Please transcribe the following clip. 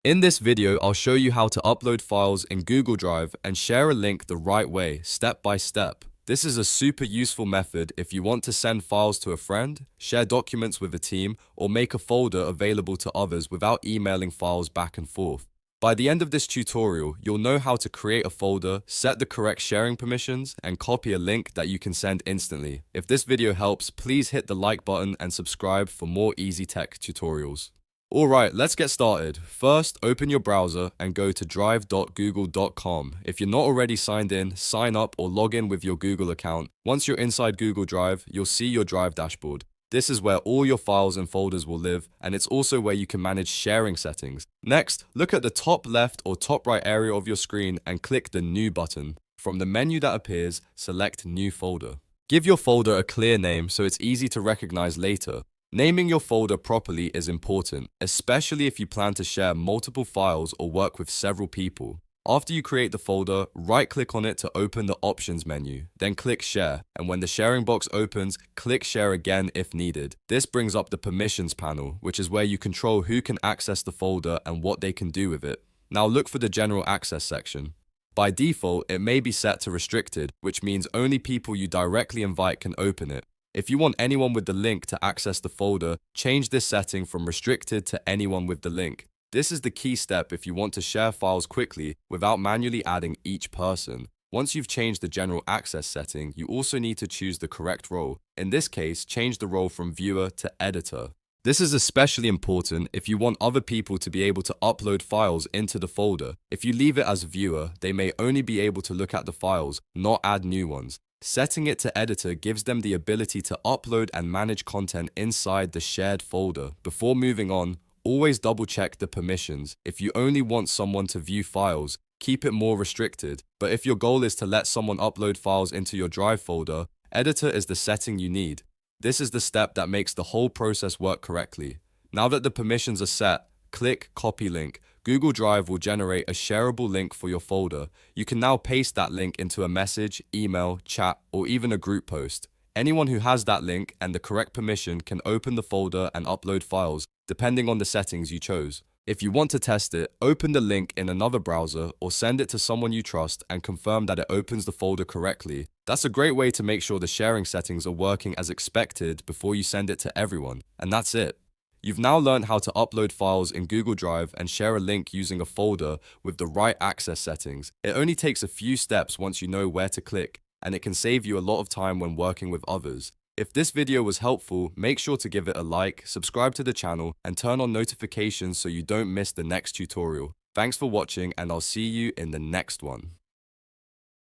In this video, I'll show you how to upload files in Google Drive and share a link the right way, step by step. This is a super useful method if you want to send files to a friend, share documents with a team, or make a folder available to others without emailing files back and forth. By the end of this tutorial, you'll know how to create a folder, set the correct sharing permissions, and copy a link that you can send instantly. If this video helps, please hit the like button and subscribe for more easy tech tutorials. Alright, let's get started. First, open your browser and go to drive.google.com. If you're not already signed in, sign up or log in with your Google account. Once you're inside Google Drive, you'll see your Drive dashboard. This is where all your files and folders will live, and it's also where you can manage sharing settings. Next, look at the top left or top right area of your screen and click the New button. From the menu that appears, select New Folder. Give your folder a clear name so it's easy to recognize later. Naming your folder properly is important, especially if you plan to share multiple files or work with several people. After you create the folder, right-click on it to open the Options menu, then click Share, and when the sharing box opens, click Share again if needed. This brings up the Permissions panel, which is where you control who can access the folder and what they can do with it. Now look for the General Access section. By default, it may be set to Restricted, which means only people you directly invite can open it. If you want anyone with the link to access the folder, change this setting from restricted to anyone with the link. This is the key step if you want to share files quickly without manually adding each person. Once you've changed the general access setting, you also need to choose the correct role. In this case, change the role from viewer to editor. This is especially important if you want other people to be able to upload files into the folder. If you leave it as viewer, they may only be able to look at the files, not add new ones. Setting it to editor gives them the ability to upload and manage content inside the shared folder. Before moving on, always double check the permissions. If you only want someone to view files, keep it more restricted. But if your goal is to let someone upload files into your Drive folder, editor is the setting you need. This is the step that makes the whole process work correctly. Now that the permissions are set, click Copy Link. Google Drive will generate a shareable link for your folder. You can now paste that link into a message, email, chat, or even a group post. Anyone who has that link and the correct permission can open the folder and upload files, depending on the settings you chose. If you want to test it, open the link in another browser or send it to someone you trust and confirm that it opens the folder correctly. That's a great way to make sure the sharing settings are working as expected before you send it to everyone. And that's it. You've now learned how to upload files in Google Drive and share a link using a folder with the right access settings. It only takes a few steps once you know where to click, and it can save you a lot of time when working with others. If this video was helpful, make sure to give it a like, subscribe to the channel, and turn on notifications so you don't miss the next tutorial. Thanks for watching, and I'll see you in the next one.